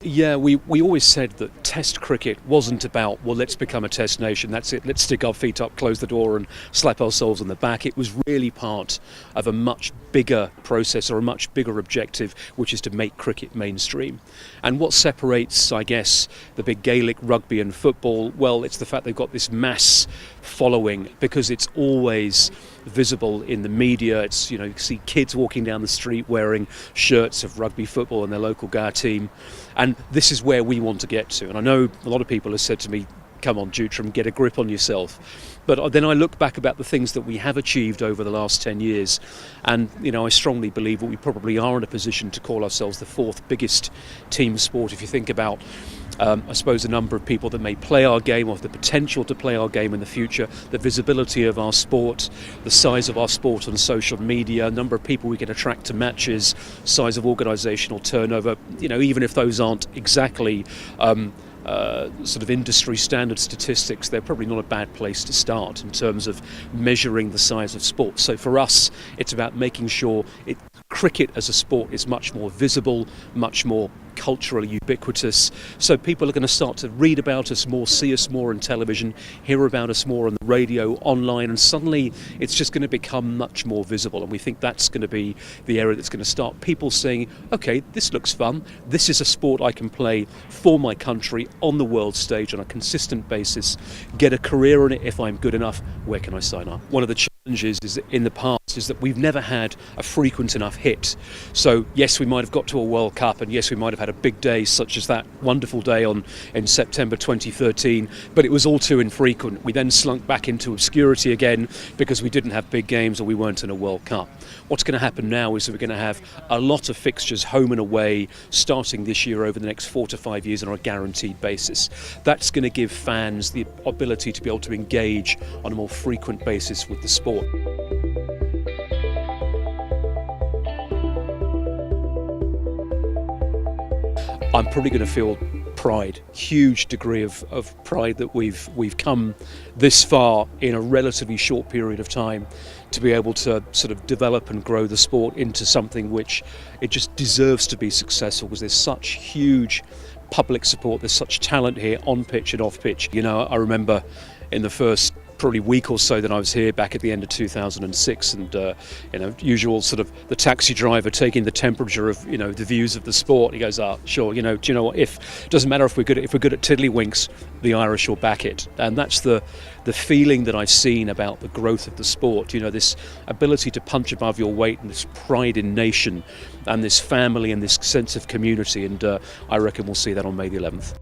Yeah, we always said that Test cricket wasn't about, well, let's become a Test nation, that's it, let's stick our feet up, close the door and slap ourselves on the back. It was really part of a much bigger process or a much bigger objective, which is to make cricket mainstream. And what separates, I guess, the big Gaelic rugby and football, well, it's the fact they've got this mass following because it's always visible in the media. It's, you see kids walking down the street wearing shirts of rugby football and their local GAR team. And this is where we want to get to. And I know a lot of people have said to me, come on, Deutrom, get a grip on yourself. But then I look back about the things that we have achieved over the last 10 years. And, I strongly believe that we probably are in a position to call ourselves the fourth biggest team sport. If you think about, I suppose, the number of people that may play our game or the potential to play our game in the future, the visibility of our sport, the size of our sport on social media, number of people we can attract to matches, size of organisational turnover, even if those aren't exactly sort of industry standard statistics, they're probably not a bad place to start in terms of measuring the size of sport. So for us, it's about making sure cricket as a sport is much more visible, much more culturally ubiquitous. So people are going to start to read about us more, see us more on television, hear about us more on the radio, online, and suddenly it's just going to become much more visible. And we think that's going to be the area that's going to start people saying, okay, this looks fun. This is a sport I can play for my country on the world stage on a consistent basis, get a career in it if I'm good enough. Where can I sign up? One of the challenges is that in the past is that we've never had a frequent enough hit. So yes, we might have got to a World Cup, and yes, we might have had a big day such as that wonderful day in September 2013, but it was all too infrequent. We then slunk back into obscurity again because we didn't have big games or we weren't in a World Cup. What's going to happen now is that we're going to have a lot of fixtures home and away starting this year over the next 4 to 5 years on a guaranteed basis. That's going to give fans the ability to be able to engage on a more frequent basis with the sport. I'm probably going to feel pride, huge degree of pride that we've come this far in a relatively short period of time to be able to sort of develop and grow the sport into something which it just deserves to be successful, because there's such huge public support, there's such talent here on pitch and off pitch. I remember in the first probably week or so that I was here back at the end of 2006, and usual sort of the taxi driver taking the temperature of the views of the sport. He goes, sure, do you know what, if doesn't matter if we're good at tiddlywinks, the Irish will back it. And that's the feeling that I've seen about the growth of the sport, this ability to punch above your weight and this pride in nation and this family and this sense of community, and I reckon we'll see that on May the 11th.